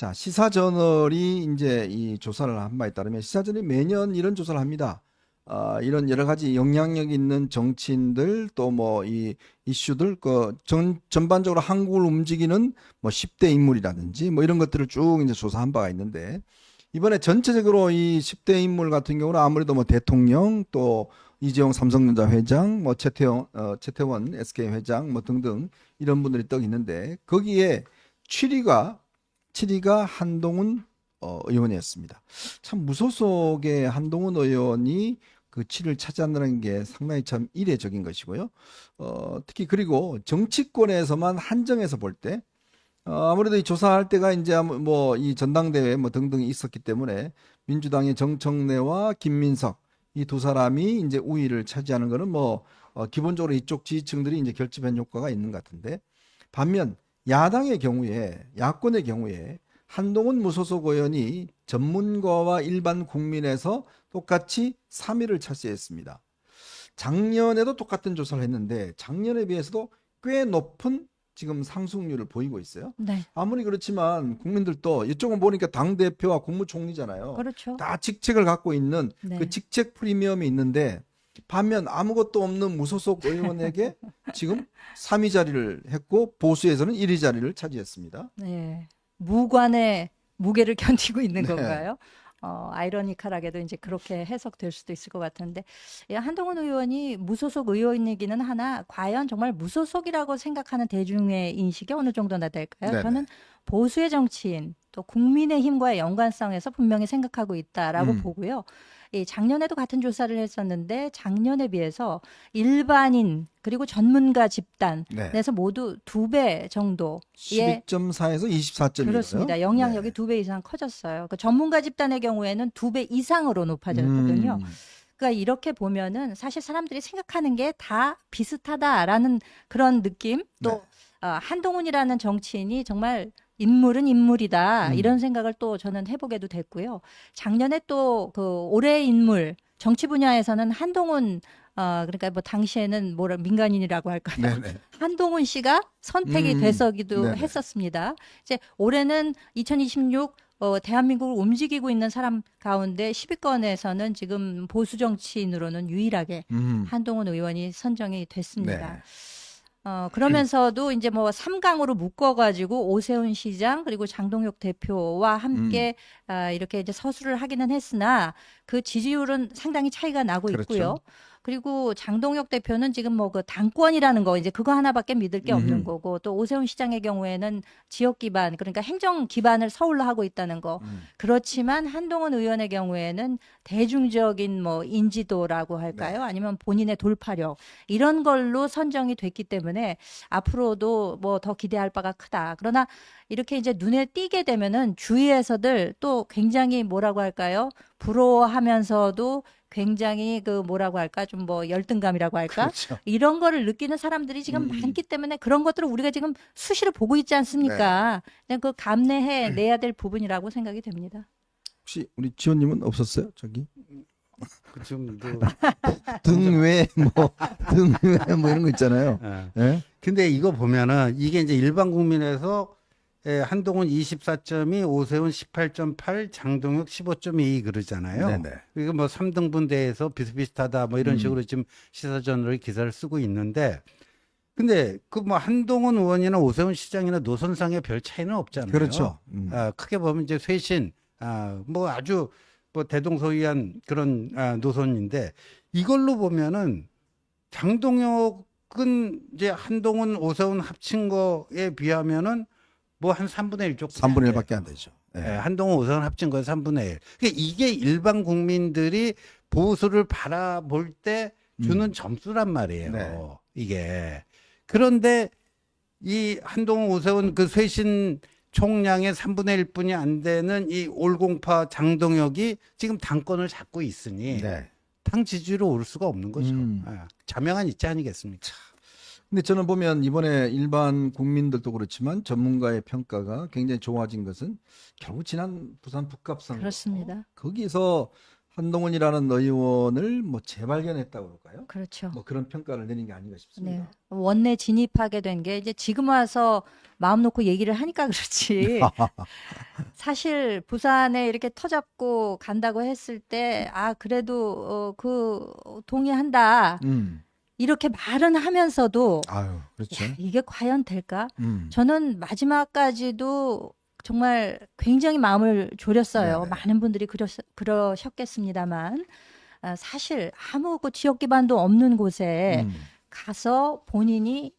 자, 시사저널이 이제 이 조사를 한 바에 따르면 시사저널이 매년 이런 조사를 합니다. 이런 여러 가지 영향력 있는 정치인들 또 뭐 이 이슈들 전반적으로 한국을 움직이는 뭐 10대 인물이라든지 뭐 이런 것들을 쭉 이제 조사한 바가 있는데 이번에 전체적으로 이 10대 인물 같은 경우는 아무래도 뭐 대통령 또 이재용 삼성전자 회장 뭐 최태원 SK 회장 뭐 등등 이런 분들이 떡 있는데 거기에 7위가 한동훈 의원이었습니다. 참 무소속의 한동훈 의원이 그 7위를 차지한다는 게 상당히 참 이례적인 것이고요. 특히 그리고 정치권에서만 한정해서 볼 때 아무래도 이 조사할 때가 이제 뭐 이 전당대회 뭐 등등이 있었기 때문에 민주당의 정청래와 김민석 이 두 사람이 이제 우위를 차지하는 거는 뭐 기본적으로 이쪽 지지층들이 이제 결집한 효과가 있는 것 같은데 반면 야권의 경우에 한동훈 무소속 의원이 전문가와 일반 국민에서 똑같이 3위를 차지했습니다. 작년에도 똑같은 조사를 했는데 작년에 비해서도 꽤 높은 지금 상승률을 보이고 있어요. 네, 아무리 그렇지만 국민들도 이쪽은 보니까 당대표와 국무총리잖아요. 그렇죠. 다 직책을 갖고 있는 네. 그 직책 프리미엄이 있는데 반면 아무것도 없는 무소속 의원에게 지금 3위 자리를 했고 보수에서는 1위 자리를 차지했습니다. 네. 무관의 무게를 견디고 있는 네. 건가요? 아이러니컬하게도 이제 그렇게 해석될 수도 있을 것 같은데, 한동훈 의원이 무소속 의원이기는 하나, 과연 정말 무소속이라고 생각하는 대중의 인식이 어느 정도나 될까요? 네네. 저는 보수의 정치인, 또 국민의힘과의 연관성에서 분명히 생각하고 있다라고 보고요. 작년에도 같은 조사를 했었는데, 작년에 비해서 일반인, 그리고 전문가 집단에서 네. 모두 2배 정도. 12.4에서 24.2. 그렇습니다. 영향력이 네. 2배 이상 커졌어요. 그 전문가 집단의 경우에는 2배 이상으로 높아졌거든요. 그러니까 이렇게 보면은 사실 사람들이 생각하는 게 다 비슷하다라는 그런 느낌. 또 네. 한동훈이라는 정치인이 정말 인물은 인물이다 이런 음. 생각을 또 저는 해보게도 됐고요. 작년에 또 그 올해의 인물 정치 분야에서는 한동훈 그러니까 뭐 당시에는 뭐라 민간인이라고 할까요? 네네. 한동훈 씨가 선택이 돼서기도 네네. 했었습니다. 이제 올해는 2026 대한민국을 움직이고 있는 사람 가운데 10위권에서는 지금 보수 정치인으로는 유일하게 한동훈 의원이 선정이 됐습니다. 네. 그러면서도 이제 뭐 3강으로 묶어가지고 오세훈 시장 그리고 장동혁 대표와 함께 이렇게 이제 서술을 하기는 했으나 그 지지율은 상당히 차이가 나고 있고요. 그렇죠. 그리고 장동혁 대표는 지금 뭐 그 당권이라는 거 이제 그거 하나밖에 믿을 게 없는 거고 또 오세훈 시장의 경우에는 지역 기반 그러니까 행정 기반을 서울로 하고 있다는 거. 그렇지만 한동훈 의원의 경우에는 대중적인 뭐 인지도라고 할까요? 네. 아니면 본인의 돌파력 이런 걸로 선정이 됐기 때문에 앞으로도 뭐 더 기대할 바가 크다. 그러나 이렇게 이제 눈에 띄게 되면은 주위에서들 또 굉장히 뭐라고 할까요? 부러워하면서도 굉장히 그 뭐라고 할까? 좀 뭐 열등감이라고 할까? 그렇죠. 이런 거를 느끼는 사람들이 지금 많기 때문에 그런 것들을 우리가 지금 수시로 보고 있지 네. 않습니까? 그냥 그 감내해 내야 될 부분이라고 생각이 됩니다. 혹시 우리 지원님은 없었어요? 저기 지금도 등외 등외 뭐 이런 거 있잖아요. 예? 근데 이거 보면은 이게 이제 일반 국민에서 한동훈 24.2, 오세훈 18.8, 장동혁 15.2 그러잖아요. 네네. 이거 뭐 3등분 대에서 비슷비슷하다 뭐 이런 식으로 지금 시사저널이 기사를 쓰고 있는데 근데 그 뭐 한동훈 의원이나 오세훈 시장이나 노선상에 별 차이는 없잖아요. 그렇죠. 크게 보면 이제 쇄신, 뭐 아주 뭐 대동소이한 그런 노선인데 이걸로 보면은 장동혁은 이제 한동훈, 오세훈 합친 거에 비하면은 뭐 한 3분의 1 정도. 3분의 1밖에 안 되죠. 예. 한동훈, 오세훈 합친 거에 3분의 1. 그러니까 이게 일반 국민들이 보수를 바라볼 때 주는 점수란 말이에요. 네. 이게. 그런데 이 한동훈, 오세훈 그 쇄신 총량의 3분의 1뿐이 안 되는 이 올공파 장동혁이 지금 당권을 잡고 있으니 네. 당 지지율이 오를 수가 없는 거죠. 자명한 이치 아니겠습니까? 근데 저는 보면 이번에 일반 국민들도 그렇지만 전문가의 평가가 굉장히 좋아진 것은 결국 지난 부산 북갑선거 그렇습니다. 거기서 한동훈이라는 의원을 뭐 재발견했다고 그럴까요? 그렇죠. 뭐 그런 평가를 내린 게 아닌가 네. 싶습니다. 원내 진입하게 된 게 이제 지금 와서 마음 놓고 얘기를 하니까 그렇지. 사실 부산에 이렇게 터잡고 간다고 했을 때, 아, 그래도 동의한다. 이렇게 말은 하면서도 아유, 그렇죠. 야, 이게 과연 될까? 음. 저는 마지막까지도 정말 굉장히 마음을 졸였어요. 네네. 많은 분들이 그러셨겠습니다만 사실 아무 그 지역 기반도 없는 곳에 음. 가서 본인이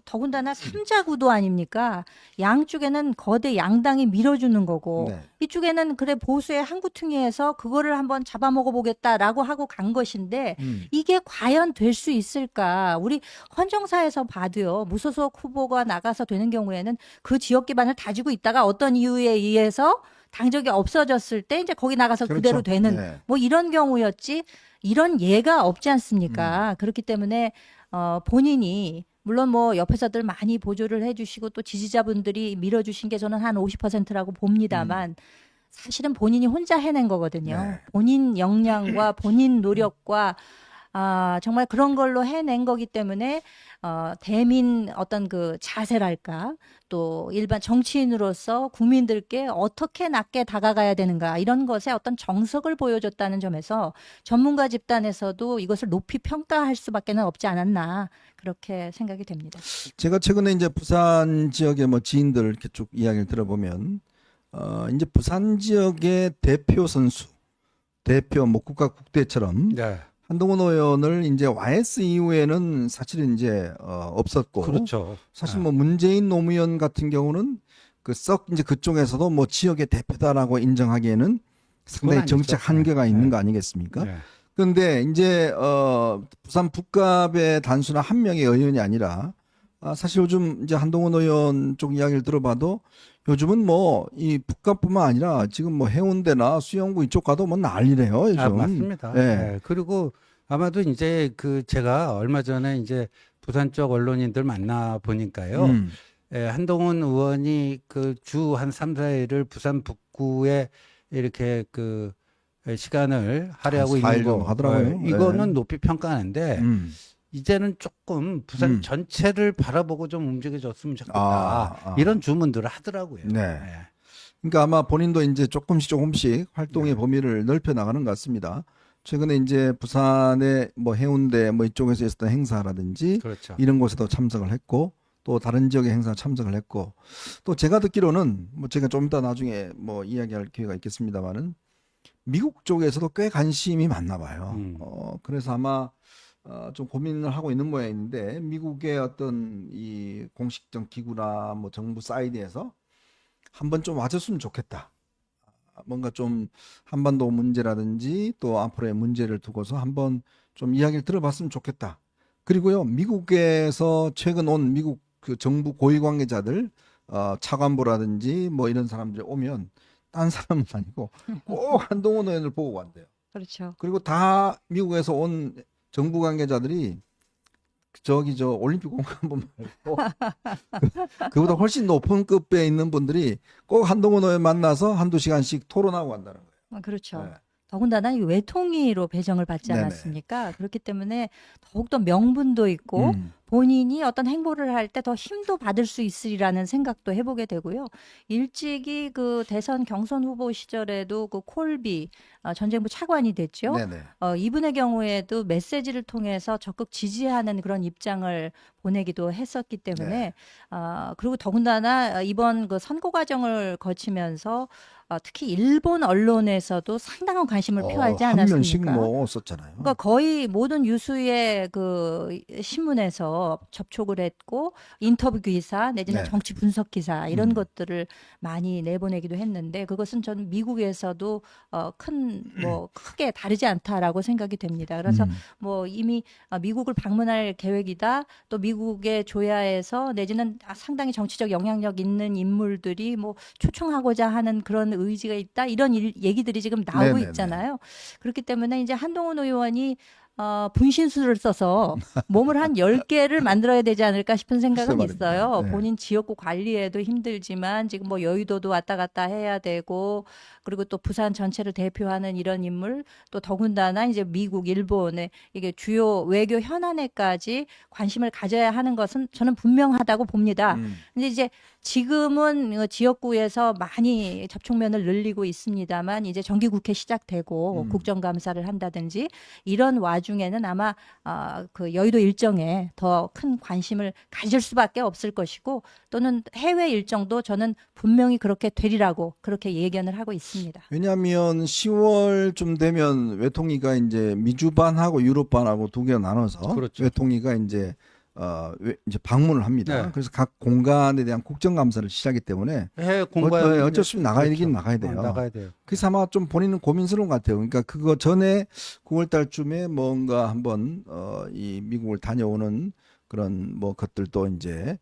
더군다나 삼자구도 아닙니까? 양쪽에는 거대 양당이 밀어주는 거고 네. 이쪽에는 그래 보수의 한구퉁이에서 그거를 한번 잡아먹어 보겠다라고 하고 간 것인데 이게 과연 될 수 있을까? 우리 헌정사에서 봐도요. 무소속 후보가 나가서 되는 경우에는 그 지역 기반을 다지고 있다가 어떤 이유에 의해서 당적이 없어졌을 때 이제 거기 나가서 그렇죠. 그대로 되는 네. 뭐 이런 경우였지 이런 예가 없지 않습니까? 그렇기 때문에 본인이 물론 뭐 옆에서들 많이 보조를 해주시고 또 지지자분들이 밀어주신 게 저는 한 50%라고 봅니다만 사실은 본인이 혼자 해낸 거거든요. 네. 본인 역량과 본인 노력과 정말 그런 걸로 해낸 거기 때문에 대민 어떤 그 자세랄까 또 일반 정치인으로서 국민들께 어떻게 낮게 다가가야 되는가 이런 것에 어떤 정석을 보여줬다는 점에서 전문가 집단에서도 이것을 높이 평가할 수밖에는 없지 않았나 그렇게 생각이 됩니다. 제가 최근에 이제 부산 지역의 뭐 지인들 이렇게 쭉 이야기를 들어보면 이제 부산 지역의 대표 선수, 대표 뭐 국가 국대처럼 네. 한동훈 의원을 이제 YS 이후에는 사실은 이제 없었고, 그렇죠. 사실 뭐 문재인 노무현 같은 경우는 이제 그쪽에서도 뭐 지역의 대표다라고 인정하기에는 상당히 아니죠. 정책 한계가 있는 네. 거 아니겠습니까? 네. 그런데 이제 부산 북갑의 단순한 한 명의 의원이 아니라 사실 요즘 이제 한동훈 의원 쪽 이야기를 들어봐도 요즘은 뭐 이 북갑뿐만 아니라 지금 뭐 해운대나 수영구 이쪽 가도 뭐 난리래요 요즘. 맞습니다. 예. 네. 그리고 아마도 이제 제가 얼마 전에 이제 부산 쪽 언론인들 만나 보니까요. 예, 한동훈 의원이 주 한 3, 4일을 부산 북구에 이렇게 시간을 할애하고 한 4일 있는 거 정도 하더라고요. 예, 이거는 네. 높이 평가하는데 이제는 조금 부산 전체를 바라보고 좀 움직여줬으면 좋겠다. 이런 주문들을 하더라고요. 네. 예. 그러니까 아마 본인도 이제 조금씩 활동의 범위를 넓혀 나가는 것 같습니다. 최근에 이제 부산의 뭐 해운대 뭐 이쪽에서 있었던 행사라든지 그렇죠. 이런 곳에도 참석을 했고 또 다른 지역의 행사 참석을 했고 또 제가 듣기로는 뭐 제가 좀 이따 나중에 뭐 이야기할 기회가 있겠습니다만은 미국 쪽에서도 꽤 관심이 많나 봐요. 그래서 아마 좀 고민을 하고 있는 모양인데 미국의 어떤 이 공식적 기구나 뭐 정부 사이드에서 한번 좀 와줬으면 좋겠다. 뭔가 좀 한반도 문제라든지 또 앞으로의 문제를 두고서 한번 좀 이야기를 들어봤으면 좋겠다. 그리고요, 미국에서 최근 온 미국 그 정부 고위 관계자들, 차관보라든지 뭐 이런 사람들이 오면 딴 사람은 아니고 꼭 한동훈 의원을 보고 간대요. 그렇죠. 그리고 다 미국에서 온 정부 관계자들이 저 올림픽 공간분 말고 그보다 훨씬 높은 급에 있는 분들이 꼭 한동훈 의원 만나서 한두 시간씩 토론하고 간다는 거예요. 그렇죠. 네. 더군다나 이 외통위로 배정을 받지 네네. 않았습니까? 그렇기 때문에 더욱더 명분도 있고 본인이 어떤 행보를 할 때 더 힘도 받을 수 있으리라는 생각도 해보게 되고요. 일찍이 그 대선 경선 후보 시절에도 그 콜비 전쟁부 차관이 됐죠. 네네. 이분의 경우에도 메시지를 통해서 적극 지지하는 그런 입장을 보내기도 했었기 때문에 네. 그리고 더군다나 이번 그 선거 과정을 거치면서 특히 일본 언론에서도 상당한 관심을 표하지 한 면씩 않았습니까? 뭐 썼잖아요. 그러니까 거의 모든 유수의 그 신문에서 접촉을 했고 인터뷰 기사 내지는 네. 정치 분석 기사 이런 것들을 많이 내보내기도 했는데 그것은 저는 미국에서도 크게 다르지 않다라고 생각이 됩니다. 그래서 뭐 이미 미국을 방문할 계획이다. 또 미국의 조야에서 내지는 상당히 정치적 영향력 있는 인물들이 뭐 초청하고자 하는 그런 의지가 있다. 이런 얘기들이 지금 나오고 네네네. 있잖아요. 그렇기 때문에 이제 한동훈 의원이 분신술을 써서 몸을 한 10개를 만들어야 되지 않을까 싶은 생각은 글쎄 말입니다. 있어요. 네. 본인 지역구 관리에도 힘들지만 지금 뭐 여의도도 왔다 갔다 해야 되고 그리고 또 부산 전체를 대표하는 이런 인물 또 더군다나 이제 미국, 일본의 이게 주요 외교 현안에까지 관심을 가져야 하는 것은 저는 분명하다고 봅니다. 근데 이제 지금은 지역구에서 많이 접촉면을 늘리고 있습니다만 이제 정기국회 시작되고 국정감사를 한다든지 이런 와중에는 아마 그 여의도 일정에 더 큰 관심을 가질 수밖에 없을 것이고 또는 해외 일정도 저는 분명히 그렇게 되리라고 그렇게 예견을 하고 있습니다. 왜냐하면 10월쯤 되면 외통위가 이제 미주반하고 유럽반하고 두 개로 나눠서 그렇죠. 외통위가 이제 이제 방문을 합니다. 네. 그래서 각 공간에 대한 국정감사를 시작하기 때문에 해외 공부하는 어쩔 수 없이 나가야 그렇죠. 되긴 나가야 돼요. 나가야 돼요. 그래서 아마 좀 본인은 고민스러운 것 같아요. 그러니까 그거 전에 9월 달쯤에 뭔가 한번 이 미국을 다녀오는 그런 뭐 것들도 이제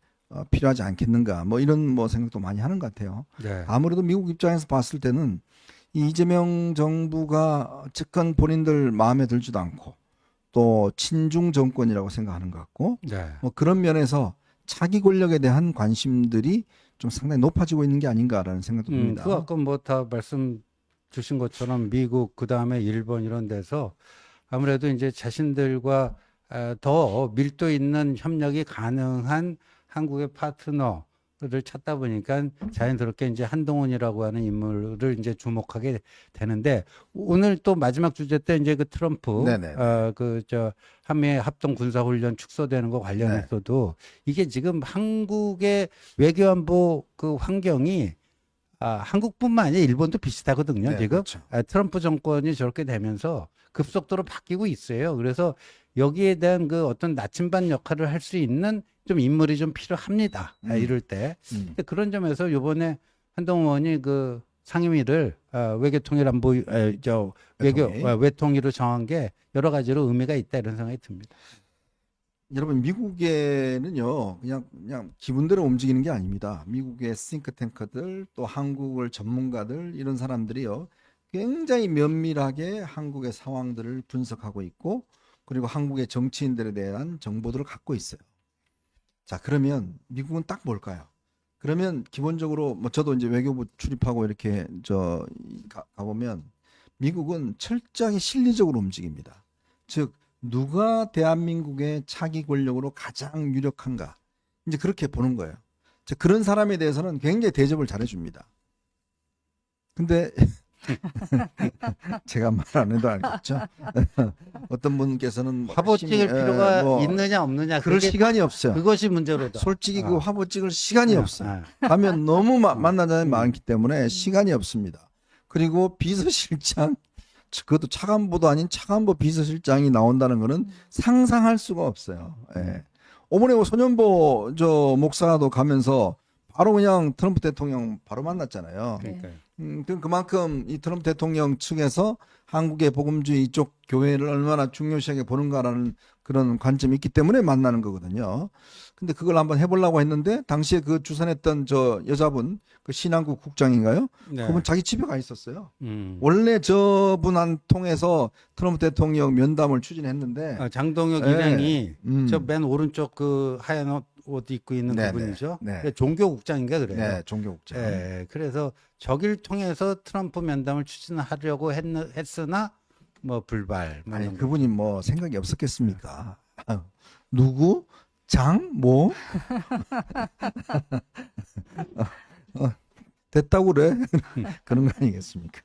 필요하지 않겠는가 뭐 이런 뭐 생각도 많이 하는 것 같아요. 네. 아무래도 미국 입장에서 봤을 때는 이 이재명 정부가 측근 본인들 마음에 들지도 않고 또 친중 정권이라고 생각하는 것 같고 네. 뭐 그런 면에서 차기 권력에 대한 관심들이 좀 상당히 높아지고 있는 게 아닌가라는 생각도 듭니다. 그 아까 뭐 다 말씀 주신 것처럼 미국 그다음에 일본 이런 데서 아무래도 이제 자신들과 더 밀도 있는 협력이 가능한 한국의 파트너를 찾다 보니까 자연스럽게 이제 한동훈이라고 하는 인물을 이제 주목하게 되는데 오늘 또 마지막 주제 때 이제 그 트럼프 네네. 그 저 한미 합동 군사 훈련 축소되는 거 관련해서도 이게 지금 한국의 외교안보 그 환경이 한국뿐만 아니라 일본도 비슷하거든요. 네, 지금 그렇죠. 트럼프 정권이 저렇게 되면서 급속도로 바뀌고 있어요. 그래서 여기에 대한 그 어떤 나침반 역할을 할 수 있는 좀 인물이 좀 필요합니다. 이럴 때. 근데 그런 점에서 이번에 한동훈 의원이 그 상임위를 외교통일안보 외통위. 외통위로 정한 게 여러 가지로 의미가 있다 이런 생각이 듭니다. 여러분 미국에는요 그냥 기분대로 움직이는 게 아닙니다. 미국의 싱크탱크들 또 한국을 전문가들 이런 사람들이요 굉장히 면밀하게 한국의 상황들을 분석하고 있고 그리고 한국의 정치인들에 대한 정보들을 갖고 있어요. 자 그러면 미국은 딱 뭘까요? 그러면 기본적으로 뭐 저도 이제 외교부 출입하고 이렇게 가보면 미국은 철저하게 실리적으로 움직입니다. 즉 누가 대한민국의 차기 권력으로 가장 유력한가 이제 그렇게 보는 거예요. 즉 그런 사람에 대해서는 굉장히 대접을 잘해줍니다. 근데 제가 말 안 해도 알겠죠. 어떤 분께서는 뭐 화보 열심히, 찍을 필요가 뭐 있느냐 없느냐 그럴 그게 시간이 없어요. 그것이 문제로다. 솔직히 그 화보 찍을 시간이 없어요. 아. 가면 너무 만나는 사람이 많기 때문에 시간이 없습니다. 그리고 비서실장 그것도 차관보도 아닌 차관보 비서실장이 나온다는 거는 상상할 수가 없어요. 예. 오번에 손현보 목사도 가면서 바로 그냥 트럼프 대통령 바로 만났잖아요. 그러니까요. 그만큼 이 트럼프 대통령 측에서 한국의 복음주의 이쪽 교회를 얼마나 중요시하게 보는가라는 그런 관점이 있기 때문에 만나는 거거든요. 근데 그걸 한번 해보려고 했는데 당시에 그 주선했던 저 여자분 그 신한국 국장인가요? 네. 그분 자기 집에 가 있었어요. 음. 원래 저분 통해서 트럼프 대통령 면담을 추진했는데 장동혁 네. 일행이 음. 저 맨 오른쪽 그 하얀 옷 입고 있는 네, 그분이죠. 네, 네. 종교국장인가 그래요. 네, 종교국장. 예, 그래서 저길 통해서 트럼프 면담을 추진하려고 했으나 뭐 불발. 뭐 아니 이런 거. 그분이 뭐 생각이 없었겠습니까? 누구? 장? 뭐? 됐다고 그래? 그런 거 아니겠습니까?